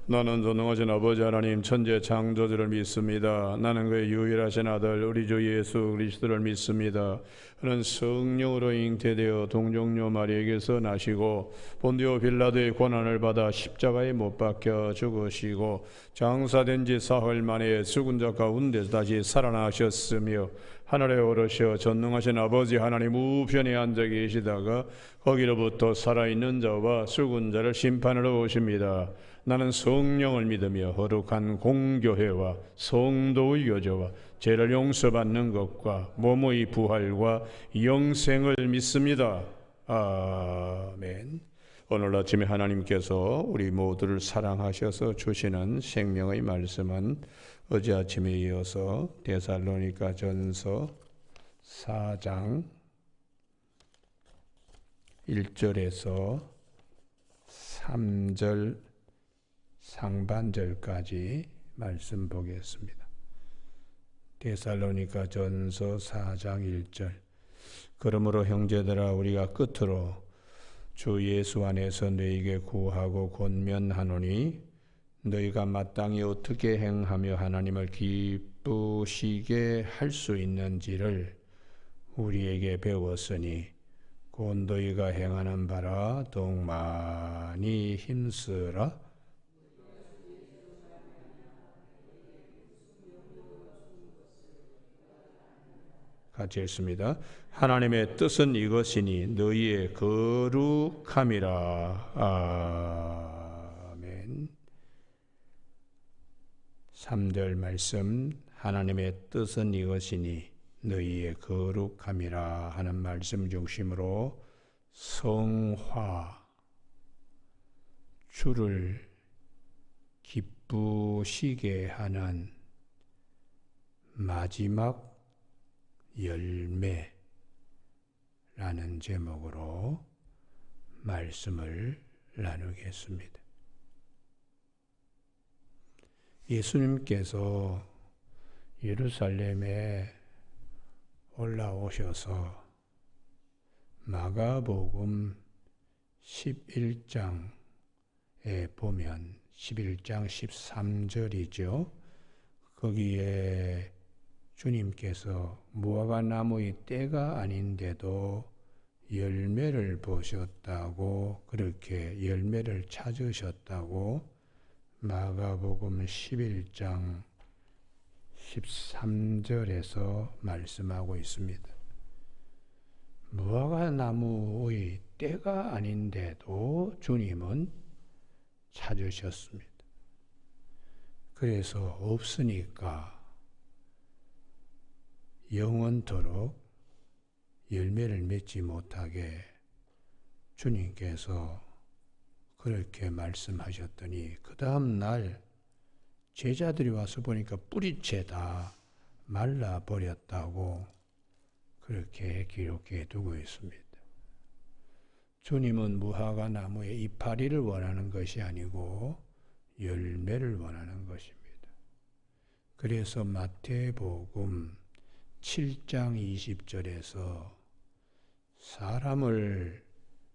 나는 전능하신 아버지 하나님 천재 창조주를 믿습니다. 나는 그의 유일하신 아들 우리 주 예수 그리스도를 믿습니다. 그는 성령으로 잉태되어 동정녀 마리에게서 나시고 본디오 빌라도의 고난을 받아 십자가에 못 박혀 죽으시고 장사된 지 사흘 만에 죽은 자 가운데서 다시 살아나셨으며 하늘에 오르셔 전능하신 아버지 하나님 우편에 앉아 계시다가 거기로부터 살아있는 자와 죽은 자를 심판하러 오십니다. 나는 성령을 믿으며 거룩한 공교회와 성도의 교제와 죄를 용서받는 것과 몸의 부활과 영생을 믿습니다. 아멘. 오늘 아침에 하나님께서 우리 모두를 사랑하셔서 주시는 생명의 말씀은 어제 아침에 이어서 데살로니가 전서 4장 1절에서 3절 상반절까지 말씀 보겠습니다. 데살로니가 전서 4장 1절. 그러므로 형제들아 우리가 끝으로 주 예수 안에서 너희에게 구하고 권면하노니 너희가 마땅히 어떻게 행하며 하나님을 기쁘시게 할 수 있는지를 우리에게 배웠으니 곧 너희가 행하는 바라 더욱 많이 힘쓰라. 같이 읽습니다. 하나님의 뜻은 이것이니 너희의 거룩함이라. 아멘. 3절 말씀. 하나님의 뜻은 이것이니 너희의 거룩함이라 하는 말씀 중심으로 성화, 주를 기쁘시게 하는 마지막 열매라는 제목으로 말씀을 나누겠습니다. 예수님께서 예루살렘에 올라오셔서 마가복음 11장에 보면 11장 13절이죠. 거기에 주님께서 무화과나무의 때가 아닌데도 열매를 보셨다고, 그렇게 열매를 찾으셨다고 마가복음 11장 13절에서 말씀하고 있습니다. 무화과나무의 때가 아닌데도 주님은 찾으셨습니다. 그래서 없으니까 영원토록 열매를 맺지 못하게 주님께서 그렇게 말씀하셨더니 그 다음 날 제자들이 와서 보니까 뿌리채 다 말라버렸다고 그렇게 기록해 두고 있습니다. 주님은 무화과나무의 이파리를 원하는 것이 아니고 열매를 원하는 것입니다. 그래서 마태복음 7장 20절에서 사람을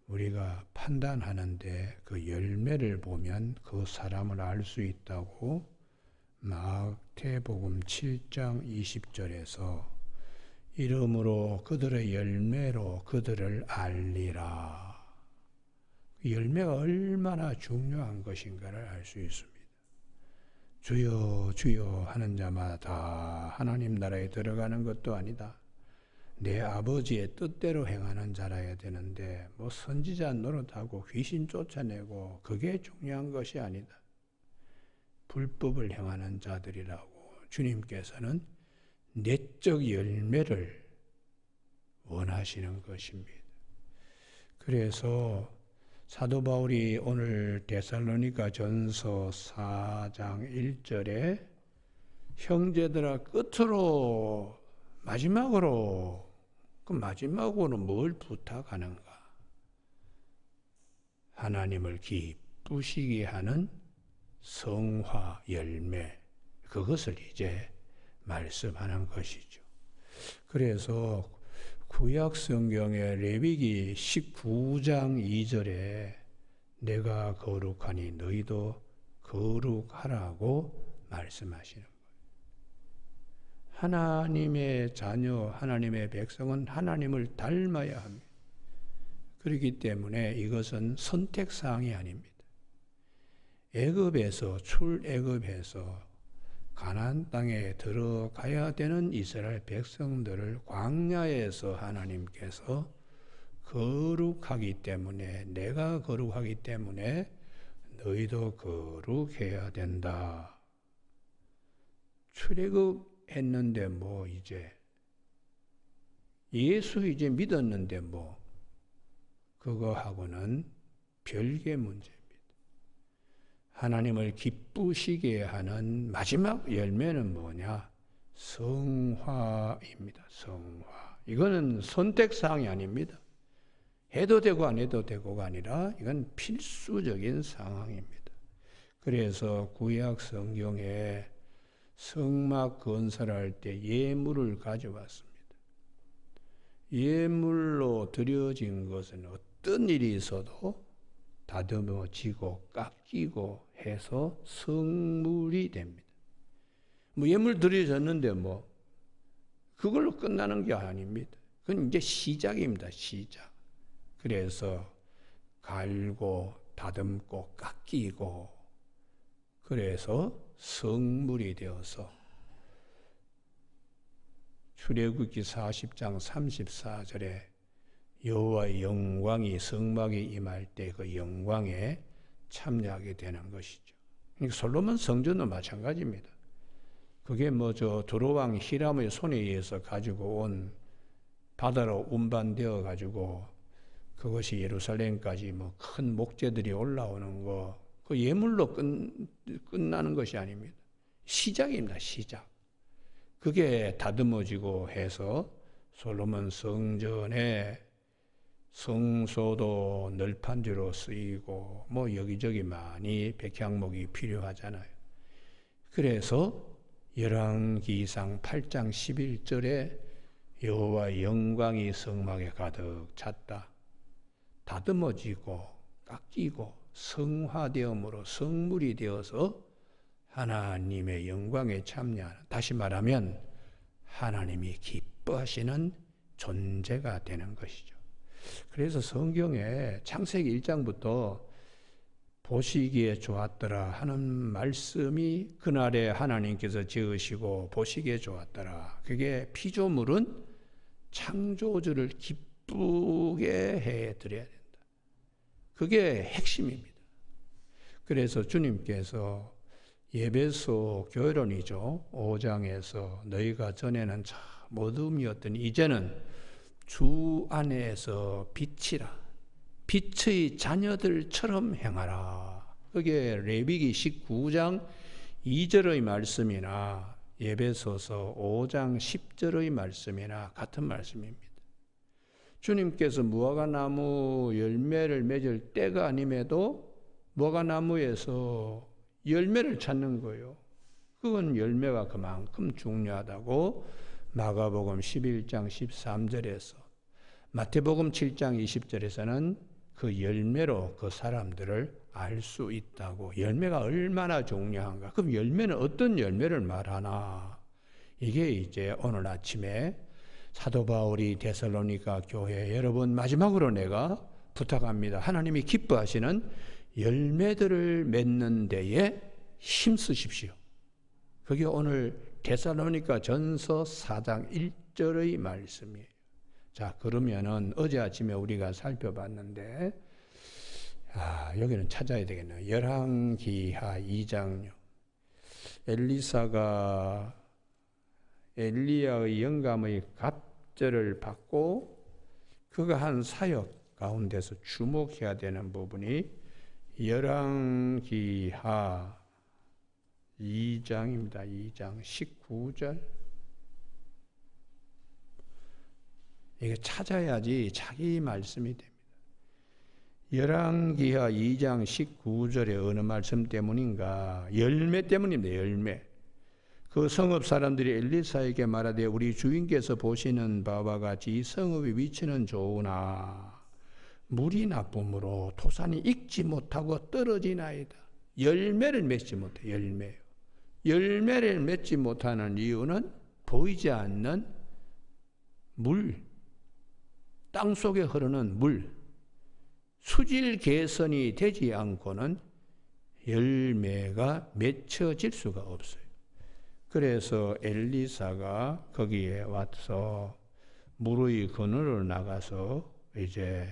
우리가 판단하는데 그 열매를 보면 그 사람을 알 수 있다고 마태복음 7장 20절에서 이름으로 그들의 열매로 그들을 알리라. 열매가 얼마나 중요한 것인가를 알 수 있습니다. 주여 주여 하는 자마다 하나님 나라에 들어가는 것도 아니다. 내 아버지의 뜻대로 행하는 자라야 되는데 뭐 선지자 노릇하고 귀신 쫓아내고 그게 중요한 것이 아니다. 불법을 행하는 자들이라고 주님께서는 내적 열매를 원하시는 것입니다. 그래서 사도 바울이 오늘 데살로니가 전서 4장 1절에 형제들아 끝으로 마지막으로 그 마지막으로는 뭘 부탁하는가? 하나님을 기쁘시게 하는 성화 열매, 그것을 이제 말씀하는 것이죠. 그래서 구약 성경의 레위기 19장 2절에 내가 거룩하니 너희도 거룩하라고 말씀하시는 거예요. 하나님의 자녀, 하나님의 백성은 하나님을 닮아야 합니다. 그렇기 때문에 이것은 선택사항이 아닙니다. 출애굽에서 가나안 땅에 들어가야 되는 이스라엘 백성들을 광야에서 하나님께서 거룩하기 때문에, 내가 거룩하기 때문에 너희도 거룩해야 된다. 출애굽했는데 이제 예수 믿었는데 그거하고는 별개 문제입니다. 하나님을 기쁘시게 하는 마지막 열매는 뭐냐? 성화입니다. 성화. 이거는 선택사항이 아닙니다. 해도 되고 안 해도 되고가 아니라 이건 필수적인 상황입니다. 그래서 구약 성경에 성막 건설할 때 예물을 가져왔습니다. 예물로 드려진 것은 어떤 일이 있어도 다듬어지고 깎이고 해서 성물이 됩니다. 예물 드려졌는데 그걸로 끝나는 게 아닙니다. 그건 이제 시작입니다. 시작. 그래서 갈고 다듬고 깎이고 그래서 성물이 되어서 출애굽기 40장 34절에 여호와의 영광이 성막에 임할 때 그 영광에 참여하게 되는 것이죠. 그러니까 솔로몬 성전도 마찬가지입니다. 그게 두로왕 히람의 손에 의해서 가지고 온 바다로 운반되어 가지고 그것이 예루살렘까지 큰 목재들이 올라오는 거, 그 예물로 끝나는 것이 아닙니다. 시작입니다. 시작. 그게 다듬어지고 해서 솔로몬 성전에 성소도 널판지로 쓰이고 여기저기 많이 백향목이 필요하잖아요. 그래서 열왕기상 8장 11절에 여호와의 영광이 성막에 가득 찼다. 다듬어지고 깎이고 성화되음으로 성물이 되어서 하나님의 영광에 참여하는, 다시 말하면 하나님이 기뻐하시는 존재가 되는 것이죠. 그래서 성경에 창세기 1장부터 보시기에 좋았더라 하는 말씀이 그날에 하나님께서 지으시고 보시기에 좋았더라. 그게 피조물은 창조주를 기쁘게 해드려야 된다. 그게 핵심입니다. 그래서 주님께서 에베소 교회론이죠. 5장에서 너희가 전에는 참 어둠이었더니 이제는 주 안에서 빛이라. 빛의 자녀들처럼 행하라. 그게 레위기 19장 2절의 말씀이나 에베소서 5장 10절의 말씀이나 같은 말씀입니다. 주님께서 무화과나무 열매를 맺을 때가 아님에도 무화과나무에서 열매를 찾는 거예요. 그건 열매가 그만큼 중요하다고 마가복음 11장 13절에서 마태복음 7장 20절에서는 그 열매로 그 사람들을 알 수 있다고. 열매가 얼마나 중요한가. 그럼 열매는 어떤 열매를 말하나. 이게 이제 오늘 아침에 사도 바울이 데살로니가 교회 여러분 마지막으로 내가 부탁합니다. 하나님이 기뻐하시는 열매들을 맺는 데에 힘쓰십시오. 그게 오늘 데살로니가 전서 4장 1절의 말씀이에요. 자, 그러면은 어제 아침에 우리가 살펴봤는데 여기는 찾아야 되겠네요. 열왕기하 2장요. 엘리사가 엘리야의 영감의 갑절을 받고 그가 한 사역 가운데서 주목해야 되는 부분이 열왕기하 2장입니다. 2장 19절. 이게 찾아야지 자기 말씀이 됩니다. 열왕기하 2장 19절에 어느 말씀 때문인가? 열매 때문입니다. 열매. 그 성읍 사람들이 엘리사에게 말하되 우리 주인께서 보시는 바와 같이 이 성읍의 위치는 좋으나 물이 나쁨으로 토산이 익지 못하고 떨어지나이다. 열매를 맺지 못해. 열매를 맺지 못하는 이유는 보이지 않는 물, 땅 속에 흐르는 물, 수질 개선이 되지 않고는 열매가 맺혀질 수가 없어요. 그래서 엘리사가 거기에 와서 무르의 그늘로 나가서 이제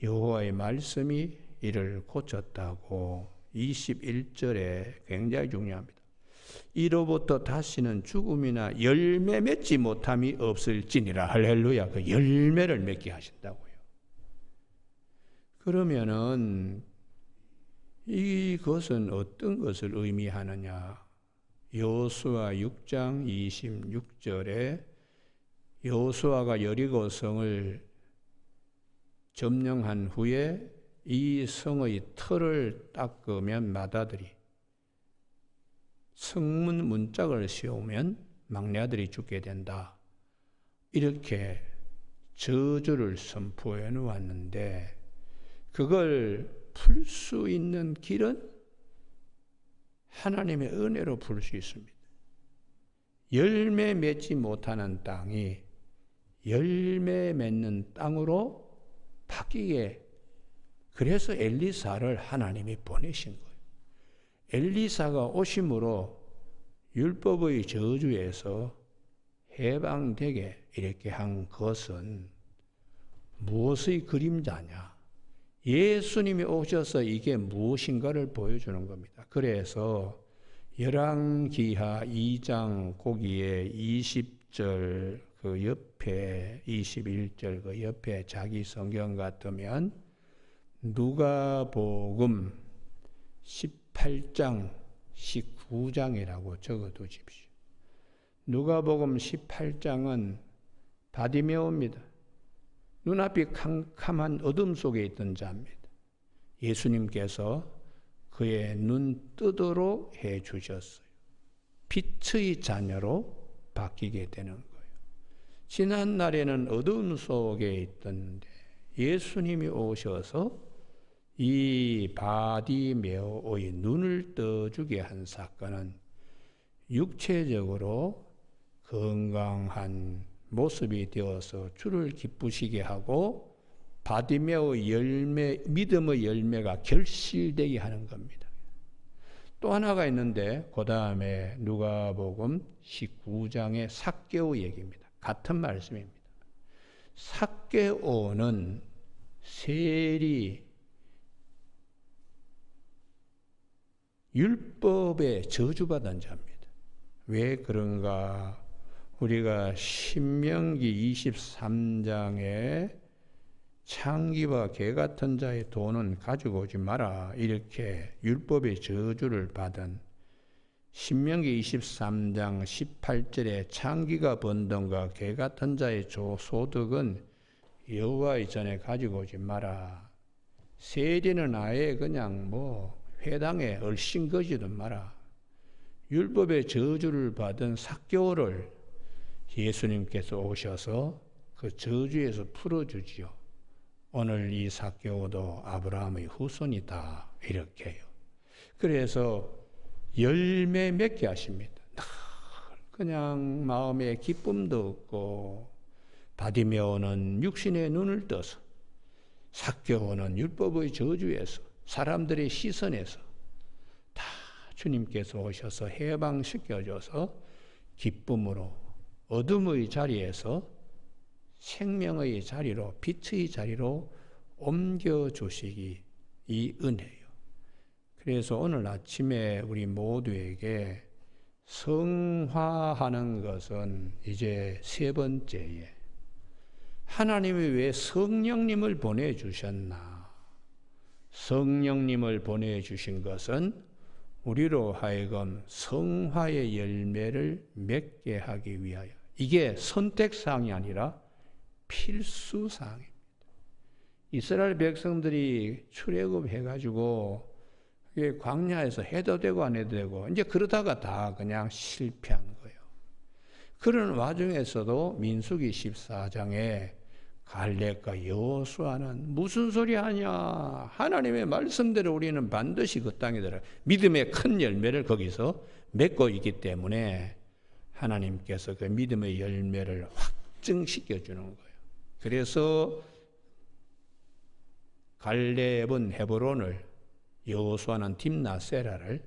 여호와의 말씀이 이를 고쳤다고 21절에 굉장히 중요합니다. 이로부터 다시는 죽음이나 열매 맺지 못함이 없을지니라. 할렐루야. 그 열매를 맺게 하신다고요. 그러면은 이것은 어떤 것을 의미하느냐? 여호수아 6장 26절에 여호수아가 여리고성을 점령한 후에 이 성의 터를 닦으면 맏아들이, 성문 문짝을 씌우면 막내 아들이 죽게 된다. 이렇게 저주를 선포해 놓았는데 그걸 풀 수 있는 길은 하나님의 은혜로 풀 수 있습니다. 열매 맺지 못하는 땅이 열매 맺는 땅으로 바뀌게, 그래서 엘리사를 하나님이 보내신 거예요. 엘리사가 오심으로 율법의 저주에서 해방되게 이렇게 한 것은 무엇의 그림자냐? 예수님이 오셔서 이게 무엇인가를 보여주는 겁니다. 그래서 열왕기하 2장 거기에 20절 그 옆에 21절 그 옆에 자기 성경 같으면 누가복음 18장 19장이라고 적어두십시오. 누가복음 18장은 바디메오입니다. 눈앞이 캄캄한 어둠 속에 있던 자입니다. 예수님께서 그의 눈 뜨도록 해 주셨어요. 빛의 자녀로 바뀌게 되는 거예요. 지난 날에는 어둠 속에 있던데 예수님이 오셔서 이 바디메오의 눈을 떠주게 한 사건은 육체적으로 건강한 모습이 되어서 주를 기쁘시게 하고 바디메오의 열매, 믿음의 열매가 결실되게 하는 겁니다. 또 하나가 있는데 그 다음에 누가복음 19장의 삭개오 얘기입니다. 같은 말씀입니다. 삭개오는 세리 율법에 저주받은 자입니다. 왜 그런가? 우리가 신명기 23장에 창기와 개 같은 자의 돈은 가지고 오지 마라 이렇게 율법의 저주를 받은 신명기 23장 18절에 창기가 번 돈과 개 같은 자의 소득은 여호와의 전에 가지고 오지 마라. 세리는 아예 그냥 회당에 얼씬거지도 마라. 율법의 저주를 받은 삭개오를 예수님께서 오셔서 그 저주에서 풀어주지요. 오늘 이 삭개오도 아브라함의 후손이다 이렇게요. 그래서 열매 맺게 하십니다. 그냥 마음에 기쁨도 없고 바디메오는 육신의 눈을 떠서 삭개오는 율법의 저주에서 사람들의 시선에서 다 주님께서 오셔서 해방시켜줘서 기쁨으로 어둠의 자리에서 생명의 자리로 빛의 자리로 옮겨주시기 이 은혜요. 그래서 오늘 아침에 우리 모두에게 성화하는 것은 이제 세 번째에 하나님이 왜 성령님을 보내주셨나? 성령님을 보내주신 것은 우리로 하여금 성화의 열매를 맺게 하기 위하여. 이게 선택사항이 아니라 필수사항입니다. 이스라엘 백성들이 출애굽해가지고 광야에서 해도 되고 안 해도 되고 이제 그러다가 다 그냥 실패한 거예요. 그런 와중에서도 민수기 14장에 갈렙과 여호수아는 무슨 소리 하냐? 하나님의 말씀대로 우리는 반드시 그 땅에 들어 믿음의 큰 열매를 거기서 맺고 있기 때문에 하나님께서 그 믿음의 열매를 확증시켜 주는 거예요. 그래서 갈렙은 헤브론을, 여호수아는 딥나세라를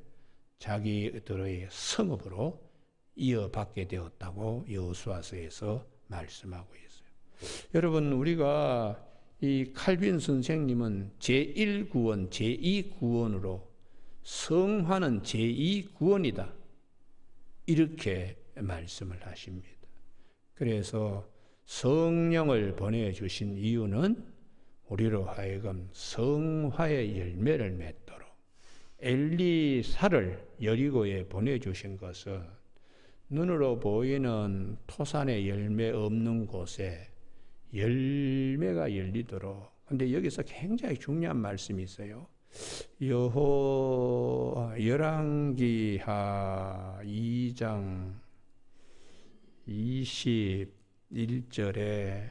자기들의 성읍으로 이어받게 되었다고 여호수아서에서 말씀하고 있어요. 여러분, 우리가 이 칼빈 선생님은 제1구원, 제2구원으로 성화는 제2구원이다 이렇게 말씀을 하십니다. 그래서 성령을 보내주신 이유는 우리로 하여금 성화의 열매를 맺도록 엘리사를 여리고에 보내주신 것은 눈으로 보이는 토산의 열매 없는 곳에 열매가 열리도록. 근데 여기서 굉장히 중요한 말씀이 있어요. 열왕기하 2장 21절에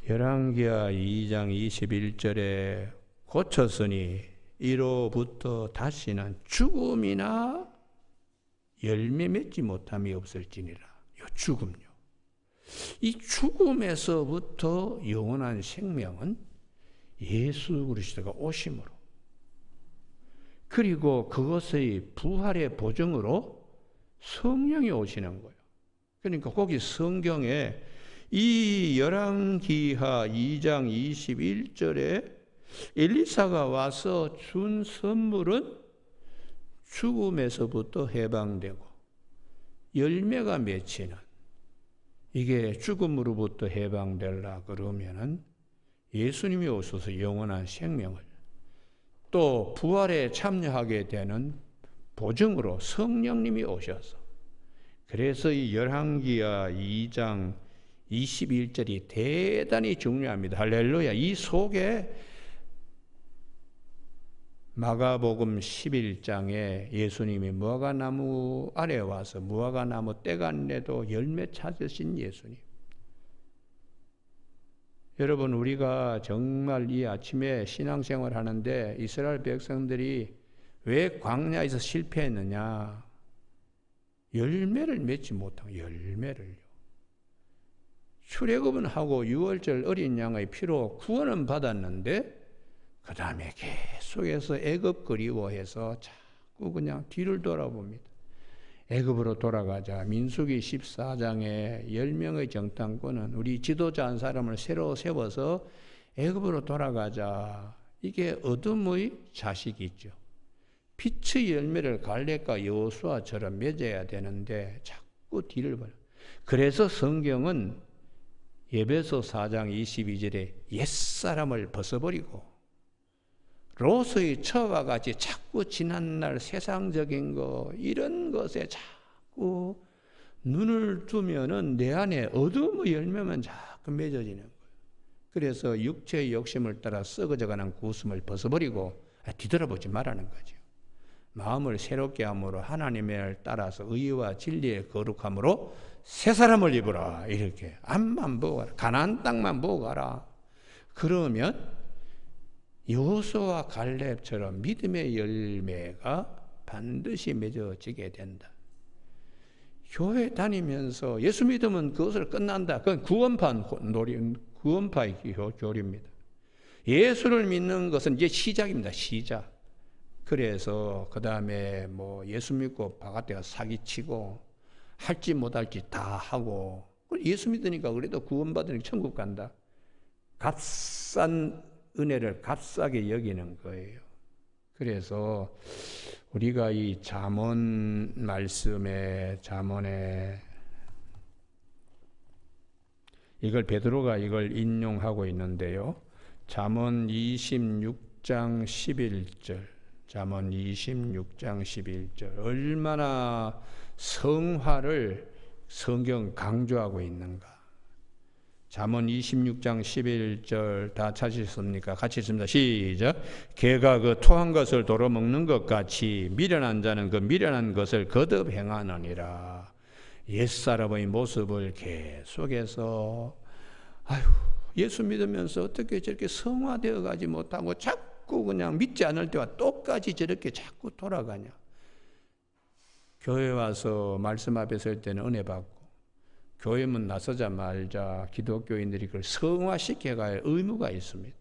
열왕기하 2장 21절에 고쳤으니 이로부터 다시는 죽음이나 열매 맺지 못함이 없을지니라. 요 죽음요. 이 죽음에서부터 영원한 생명은 예수 그리스도가 오심으로, 그리고 그것의 부활의 보증으로 성령이 오시는 거예요. 그러니까 거기 성경에 이 열왕기하 2장 21절에 엘리사가 와서 준 선물은 죽음에서부터 해방되고 열매가 맺히는, 이게 죽음으로부터 해방되려 그러면은 예수님이 오셔서 영원한 생명을, 또 부활에 참여하게 되는 보증으로 성령님이 오셔서, 그래서 이 열왕기하 2장 21절이 대단히 중요합니다. 할렐루야. 이 속에 마가복음 11장에 예수님이 무화과나무 아래 와서 무화과나무 때가 안 내도 열매 찾으신 예수님. 여러분, 우리가 정말 이 아침에 신앙생활 하는데 이스라엘 백성들이 왜 광야에서 실패했느냐? 열매를 맺지 못한 열매를요. 출애굽은 하고 유월절 어린 양의 피로 구원은 받았는데 그 다음에 계속해서 애굽 그리워해서 자꾸 그냥 뒤를 돌아봅니다. 애굽으로 돌아가자. 민수기 14장에 10명의 정탐꾼은 우리 지도자 한 사람을 새로 세워서 애굽으로 돌아가자. 이게 어둠의 자식이죠. 빛의 열매를 갈렙과 여호수아처럼 맺어야 되는데 자꾸 뒤를 봐요. 그래서 성경은 에베소 4장 22절에 옛사람을 벗어버리고 롯의 처와 같이 자꾸 지난날 세상적인 거 이런 것에 자꾸 눈을 두면은 내 안에 어둠의 열매만 자꾸 맺어지는 거예요. 그래서 육체의 욕심을 따라 썩어져가는 구슴을 벗어버리고 뒤돌아보지 말라는 거죠. 마음을 새롭게 함으로 하나님을 따라서 의와 진리의 거룩함으로 새 사람을 입으라. 이렇게 앞만 보고 가라. 가나안 땅만 보고 가라. 그러면 여호수아와 갈렙처럼 믿음의 열매가 반드시 맺어지게 된다. 교회 다니면서 예수 믿으면 그것을 끝난다. 그건 구원파의 교리입니다. 예수를 믿는 것은 이제 시작입니다. 시작. 그래서 그 다음에 뭐 예수 믿고 바깥에 사기치고 할지 못할지 다 하고, 예수 믿으니까 그래도 구원받으니까 천국 간다. 값싼 은혜를 값싸게 여기는 거예요. 그래서 우리가 이 잠언 말씀에, 잠언에 이걸 베드로가 이걸 인용하고 있는데요. 잠언 26장 11절, 잠언 26장 11절, 얼마나 성화를 성경 강조하고 있는가. 잠언 26장 11절 다 찾으셨습니까? 같이 읽습니다. 시작. 개가 그 토한 것을 도로 먹는 것 같이 미련한 자는 그 미련한 것을 거듭 행하느니라. 옛사람의 모습을 계속해서 예수 믿으면서 어떻게 저렇게 성화되어 가지 못하고 자꾸 그냥 믿지 않을 때와 똑같이 저렇게 자꾸 돌아가냐. 교회 와서 말씀 앞에 설 때는 은혜 받고 교회 문 나서자마자 기독교인들이 그걸 성화시켜야 할 의무가 있습니다.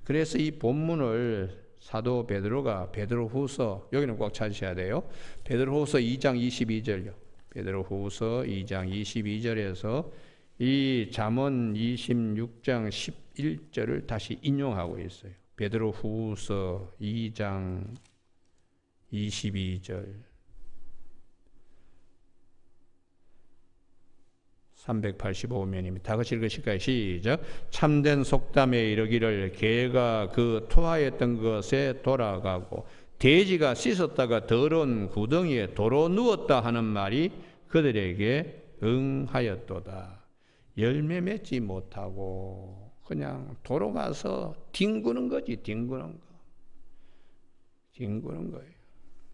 그래서 이 본문을 사도 베드로가 베드로후서, 여기는 꼭 찾으셔야 돼요. 베드로후서 2장 22절요. 베드로후서 2장 22절에서 이 잠언 26장 11절을 다시 인용하고 있어요. 베드로후서 2장 22절. 385면입니다. 다 같이 읽으실까요? 시작. 참된 속담에 이르기를 개가 그 토하였던 것에 돌아가고 돼지가 씻었다가 더러운 구덩이에 도로 누웠다 하는 말이 그들에게 응하였도다. 열매 맺지 못하고 그냥 도로 가서 뒹구는 거지. 뒹구는 거예요.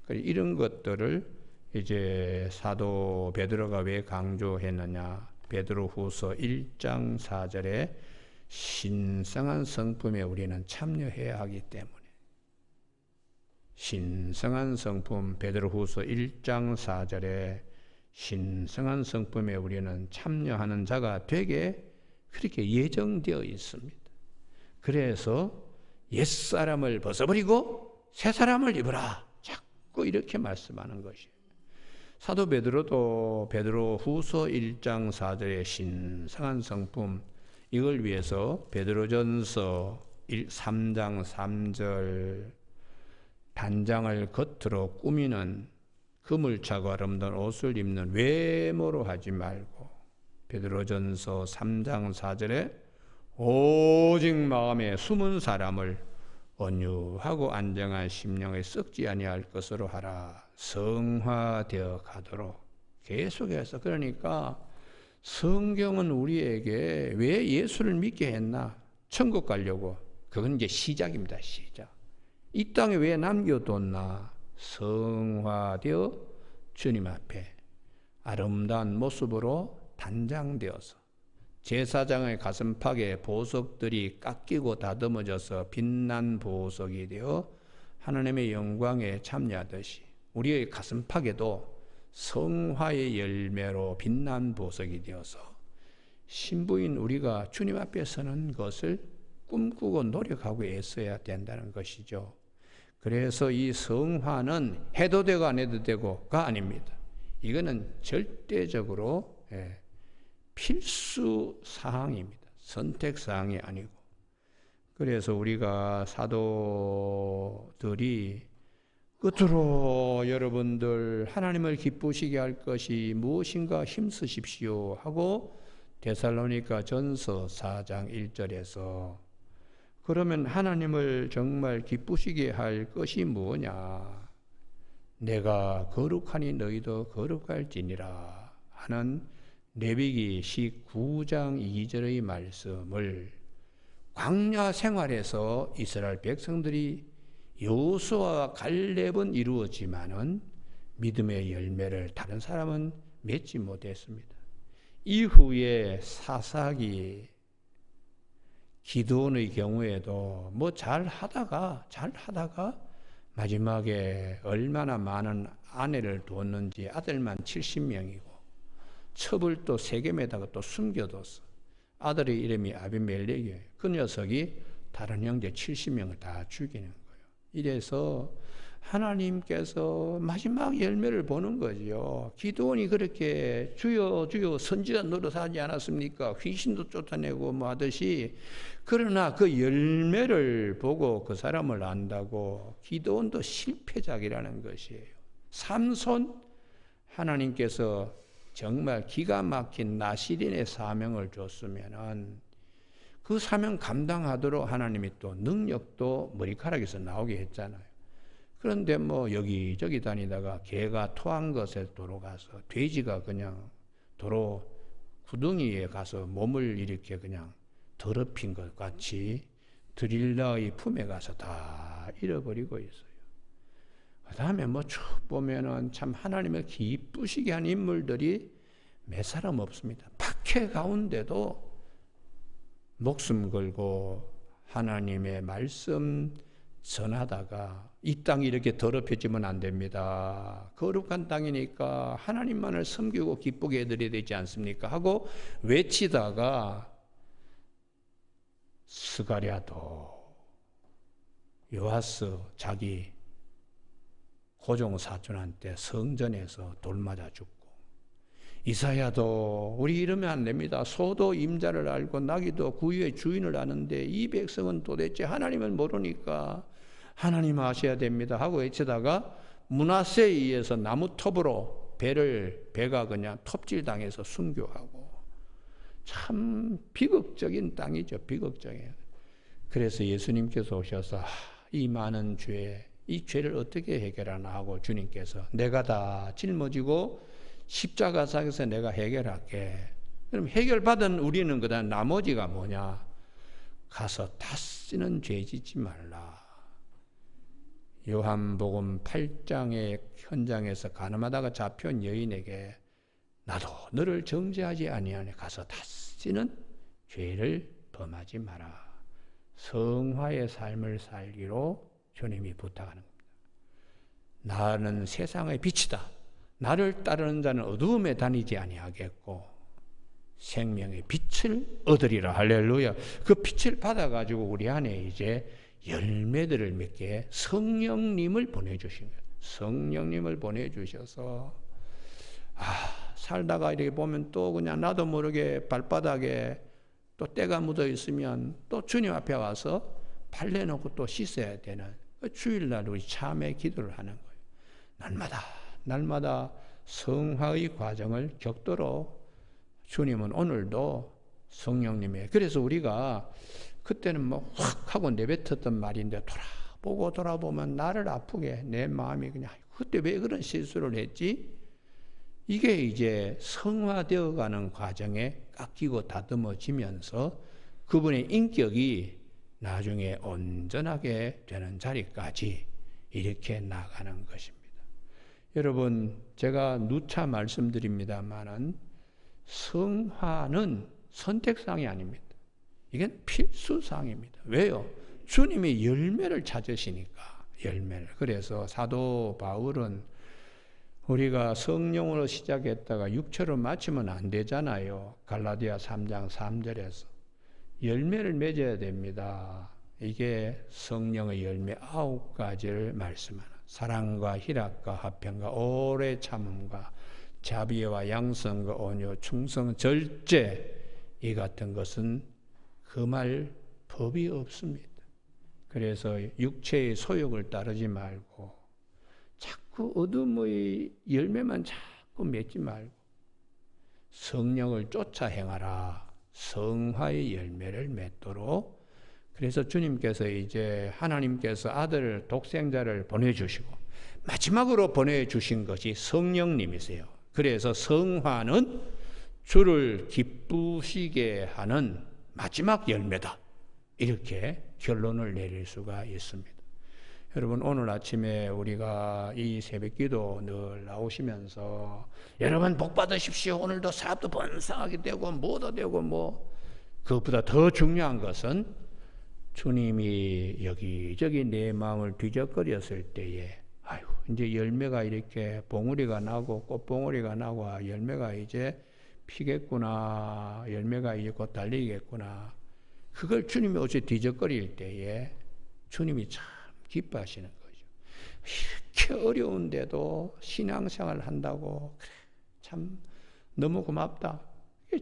이런 것들을 이제 사도 베드로가 왜 강조했느냐. 베드로후서 1장 4절에 신성한 성품에 우리는 참여해야 하기 때문에, 신성한 성품, 베드로후서 1장 4절에 신성한 성품에 우리는 참여하는 자가 되게 그렇게 예정되어 있습니다. 그래서 옛사람을 벗어버리고 새사람을 입으라, 자꾸 이렇게 말씀하는 것이에요. 사도 베드로도 베드로후서 1장 4절의 신성한 성품, 이걸 위해서 베드로전서 3장 3절 단장을 겉으로 꾸미는 그물차고 아름다운 옷을 입는 외모로 하지 말고, 베드로전서 3장 4절에 오직 마음에 숨은 사람을 온유하고 안정한 심령에 썩지 아니할 것으로 하라. 성화되어 가도록. 계속해서, 그러니까 성경은 우리에게 왜 예수를 믿게 했나? 천국 가려고. 그건 이제 시작입니다. 시작. 이 땅에 왜 남겨뒀나? 성화되어 주님 앞에 아름다운 모습으로 단장되어서 제사장의 가슴팍에 보석들이 깎이고 다듬어져서 빛난 보석이 되어 하나님의 영광에 참여하듯이 우리의 가슴팍에도 성화의 열매로 빛난 보석이 되어서 신부인 우리가 주님 앞에 서는 것을 꿈꾸고 노력하고 애써야 된다는 것이죠. 그래서 이 성화는 해도 되고 안 해도 되고가 아닙니다. 이거는 절대적으로 필수 사항입니다. 선택 사항이 아니고. 그래서 우리가 사도들이 끝으로 여러분들 하나님을 기쁘시게 할 것이 무엇인가 힘쓰십시오 하고 데살로니가 전서 4장 1절에서, 그러면 하나님을 정말 기쁘시게 할 것이 뭐냐? 내가 거룩하니 너희도 거룩할지니라 하는 레위기 19장 2절의 말씀을 광야 생활에서 이스라엘 백성들이 여호수아와 갈렙은 이루었지만은 믿음의 열매를 다른 사람은 맺지 못했습니다. 이후에 사사기 기드온의 경우에도 뭐 잘하다가 마지막에 얼마나 많은 아내를 두었는지 아들만 70명이고 첩을 또 세겜에다가 또 숨겨뒀어. 아들의 이름이 아비멜렉이에요. 그 녀석이 다른 형제 70명을 다 죽이는 거예요. 이래서 하나님께서 마지막 열매를 보는 거지요. 기드온이 그렇게 주여 주여 선지자 노릇하지 않았습니까? 귀신도 쫓아내고 뭐 하듯이. 그러나 그 열매를 보고 그 사람을 안다고 기드온도 실패작이라는 것이에요. 삼손, 하나님께서 정말 기가 막힌 나시린의 사명을 줬으면은 그 사명 감당하도록 하나님이 또 능력도 머리카락에서 나오게 했잖아요. 그런데 뭐 여기저기 다니다가 개가 토한 것에 도로 가서, 돼지가 그냥 도로 구덩이에 가서 몸을 이렇게 그냥 더럽힌 것 같이 드릴라의 품에 가서 다 잃어버리고 있어요. 그 다음에 뭐 쭉 보면은 참 하나님을 기쁘시게 한 인물들이 몇 사람 없습니다. 박해 가운데도 목숨 걸고 하나님의 말씀 전하다가 이 땅이 이렇게 더럽혀지면 안 됩니다. 거룩한 땅이니까 하나님만을 섬기고 기쁘게 해드려야 되지 않습니까? 하고 외치다가 스가랴도 요아스 자기 고종 사촌한테 성전에서 돌 맞아 죽고, 이사야도 우리 이러면 안 됩니다. 소도 임자를 알고 나귀도 구유의 주인을 아는데 이 백성은 도대체 하나님을 모르니까 하나님 아셔야 됩니다 하고 외치다가 므낫세에 의해서 나무톱으로 배가 그냥 톱질당해서 순교하고, 참 비극적인 땅이죠. 비극적이에요. 그래서 예수님께서 오셔서 이 많은 죄, 이 죄를 어떻게 해결하나 하고 주님께서 내가 다 짊어지고 십자가상에서 내가 해결할게. 그럼 해결받은 우리는 그다음 나머지가 뭐냐? 가서 다시는 죄 짓지 말라. 요한복음 8장의 현장에서 가늠하다가 잡혀온 여인에게 나도 너를 정죄하지 아니하네. 가서 다시는 죄를 범하지 마라. 성화의 삶을 살기로 주님이 부탁하는 겁니다. 나는 세상의 빛이다. 나를 따르는 자는 어두움에 다니지 아니하겠고 생명의 빛을 얻으리라. 할렐루야. 그 빛을 받아가지고 우리 안에 이제 열매들을 맺게 성령님을 보내주신 거예요. 성령님을 보내주셔서 살다가 이렇게 보면 또 그냥 나도 모르게 발바닥에 또 때가 묻어 있으면 또 주님 앞에 와서 발라놓고 또 씻어야 되는 주일날 우리 참회 기도를 하는 거예요. 날마다 성화의 과정을 겪도록 주님은 오늘도 성령님의, 그래서 우리가 그때는 뭐 확 하고 내뱉었던 말인데 돌아보면 나를 아프게 내 마음이 그냥 그때 왜 그런 실수를 했지? 이게 이제 성화되어 가는 과정에 깎이고 다듬어지면서 그분의 인격이 나중에 온전하게 되는 자리까지 이렇게 나가는 것입니다. 여러분, 제가 누차 말씀드립니다만은 성화는 선택사항이 아닙니다. 이건 필수사항입니다. 왜요? 주님이 열매를 찾으시니까, 열매를. 그래서 사도 바울은 우리가 성령으로 시작했다가 육체로 마치면 안 되잖아요. 갈라디아 3장 3절에서 열매를 맺어야 됩니다. 이게 성령의 열매 9가지를 말씀하는, 사랑과 희락과 화평과 오래 참음과 자비와 양성과 온유, 충성, 절제, 이 같은 것은 금할 법이 없습니다. 그래서 육체의 소욕을 따르지 말고 자꾸 어둠의 열매만 자꾸 맺지 말고 성령을 쫓아 행하라. 성화의 열매를 맺도록. 그래서 주님께서 이제 하나님께서 아들 독생자를 보내주시고 마지막으로 보내주신 것이 성령님이세요. 그래서 성화는 주를 기쁘시게 하는 마지막 열매다. 이렇게 결론을 내릴 수가 있습니다. 여러분, 오늘 아침에 우리가 이 새벽기도 늘 나오시면서 여러분 복 받으십시오. 오늘도 사업도 번성하게 되고 뭐도 되고 그것보다 더 중요한 것은 주님이 여기저기 내 마음을 뒤적거렸을 때에 이제 열매가 이렇게 봉우리가 나고 꽃봉우리가 나고 열매가 이제 피겠구나. 열매가 이제 곧 달리겠구나. 그걸 주님이 어째 뒤적거릴 때에 주님이 참 기뻐하시는 거죠. 이렇게 어려운데도 신앙생활을 한다고 그래, 참 너무 고맙다.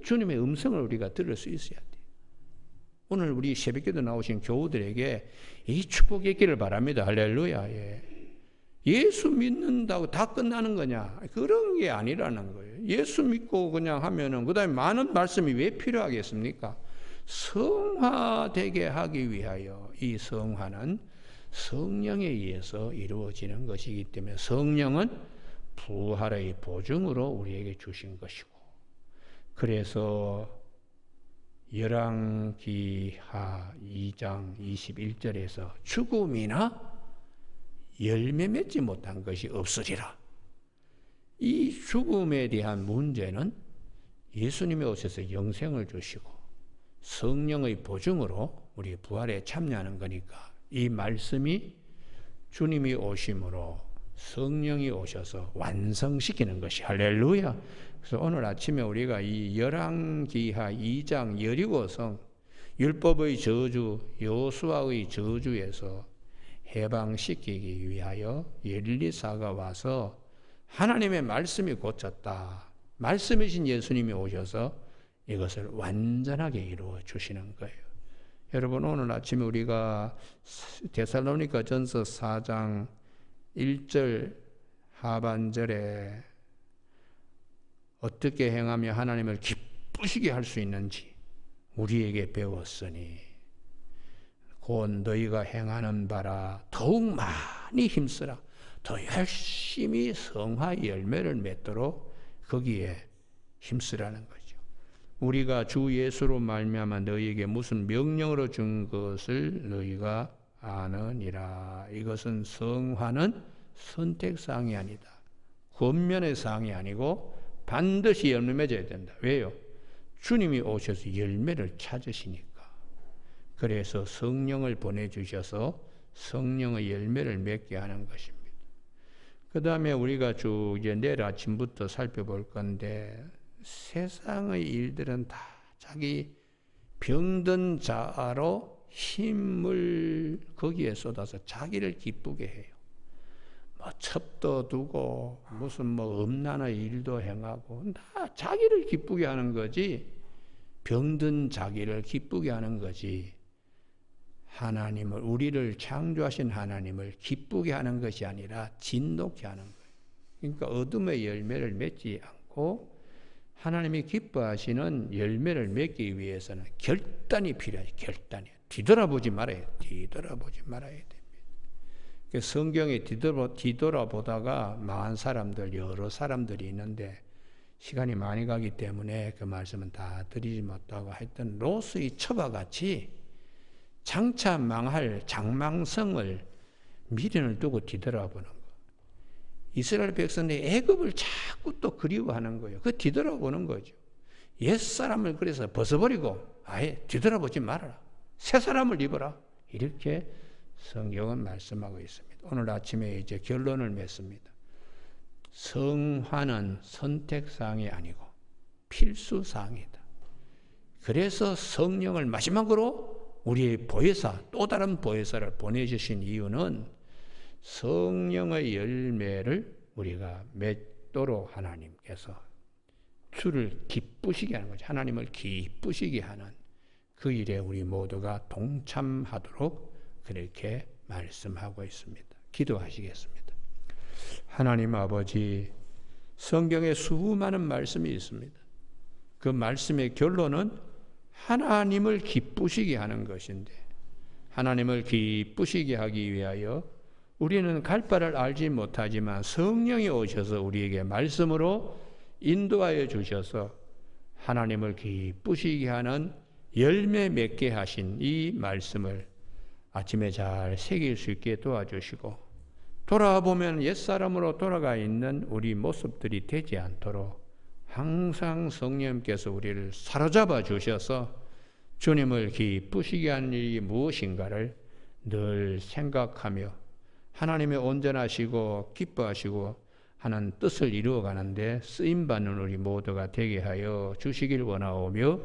주님의 음성을 우리가 들을 수 있어야 돼요. 오늘 우리 새벽기도 나오신 교우들에게 이 축복이 있기를 바랍니다. 할렐루야. 예수 믿는다고 다 끝나는 거냐? 그런 게 아니라는 거예요. 예수 믿고 그냥 하면은 그다음에 많은 말씀이 왜 필요하겠습니까? 성화되게 하기 위하여 이 성화는 성령에 의해서 이루어지는 것이기 때문에 성령은 부활의 보증으로 우리에게 주신 것이고, 그래서 열왕기하 2장 21절에서 죽음이나 열매 맺지 못한 것이 없으리라. 이 죽음에 대한 문제는 예수님이 오셔서 영생을 주시고 성령의 보증으로 우리 부활에 참여하는 거니까 이 말씀이 주님이 오심으로 성령이 오셔서 완성시키는 것이 할렐루야. 그래서 오늘 아침에 우리가 이 열왕기하 2장 여리고성 율법의 저주 여호수아의 저주에서 해방시키기 위하여 엘리사가 와서 하나님의 말씀이 고쳤다. 말씀이신 예수님이 오셔서 이것을 완전하게 이루어 주시는 거예요. 여러분 오늘 아침에 우리가 데살로니가 전서 4장 1절 하반절에 어떻게 행하며 하나님을 기쁘시게 할 수 있는지 우리에게 배웠으니 곧 너희가 행하는 바라 더욱 많이 힘쓰라. 더 열심히 성화 열매를 맺도록 거기에 힘쓰라는 거죠. 우리가 주 예수로 말미암아 너희에게 무슨 명령으로 준 것을 너희가 아느니라. 이것은 성화는 선택사항이 아니다. 권면의 사항이 아니고 반드시 열매 맺어야 된다. 왜요? 주님이 오셔서 열매를 찾으시니까. 그래서 성령을 보내주셔서 성령의 열매를 맺게 하는 것입니다. 그 다음에 우리가 쭉 이제 내일 아침부터 살펴볼 건데 세상의 일들은 다 자기 병든 자아로 힘을 거기에 쏟아서 자기를 기쁘게 해요. 뭐 첩도 두고 무슨 뭐 음란의 일도 행하고 다 자기를 기쁘게 하는 거지. 병든 자기를 기쁘게 하는 거지. 하나님을 우리를 창조하신 하나님을 기쁘게 하는 것이 아니라 진노케 하는 거예요. 그러니까 어둠의 열매를 맺지 않고 하나님이 기뻐하시는 열매를 맺기 위해서는 결단이 필요하죠. 결단이. 뒤돌아보지 말아야 됩니다. 성경에 뒤돌아보다가 망한 사람들 여러 사람들이 있는데 시간이 많이 가기 때문에 그 말씀은 다 드리지 못하고 하여튼 롯의 첩과 같이 장차 망할 장망성을 미련을 두고 뒤돌아보는 거. 이스라엘 백성들이 애굽을 자꾸 또 그리워하는 거예요. 그 뒤돌아보는 거죠. 옛사람을 그래서 벗어버리고 아예 뒤돌아보지 말아라. 새 사람을 입어라. 이렇게 성경은 말씀하고 있습니다. 오늘 아침에 이제 결론을 맺습니다. 성화는 선택사항이 아니고 필수사항이다. 그래서 성령을 마지막으로 우리의 보혜사, 또 다른 보혜사를 보내주신 이유는 성령의 열매를 우리가 맺도록 하나님께서 주를 기쁘시게 하는 거죠. 하나님을 기쁘시게 하는 그 일에 우리 모두가 동참하도록 그렇게 말씀하고 있습니다. 기도하시겠습니다. 하나님 아버지, 성경에 수많은 말씀이 있습니다. 그 말씀의 결론은 하나님을 기쁘시게 하는 것인데 하나님을 기쁘시게 하기 위하여 우리는 갈 바를 알지 못하지만 성령이 오셔서 우리에게 말씀으로 인도하여 주셔서 하나님을 기쁘시게 하는 열매 맺게 하신 이 말씀을 아침에 잘 새길 수 있게 도와주시고 돌아보면 옛사람으로 돌아가 있는 우리 모습들이 되지 않도록 항상 성령님께서 우리를 사로잡아 주셔서 주님을 기쁘시게 하는 일이 무엇인가를 늘 생각하며 하나님의 온전하시고 기뻐하시고 하는 뜻을 이루어가는데 쓰임받는 우리 모두가 되게 하여 주시길 원하오며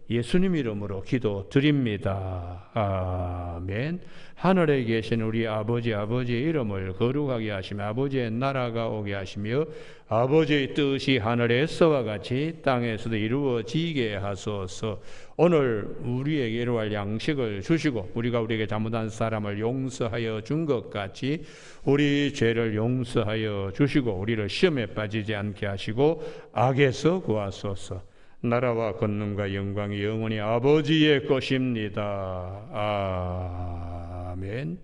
예수님 이름으로 기도드립니다. 아멘. 하늘에 계신 우리 아버지의 이름을 거룩하게 하시며 아버지의 나라가 오게 하시며 아버지의 뜻이 하늘에서와 같이 땅에서도 이루어지게 하소서. 오늘 우리에게 이루할 양식을 주시고 우리가 우리에게 잘못한 사람을 용서하여 준 것 같이 우리 죄를 용서하여 주시고 우리를 시험에 빠지지 않게 하시고 악에서 구하소서. 나라와 권능과 영광이 영원히 아버지의 것입니다. 아멘.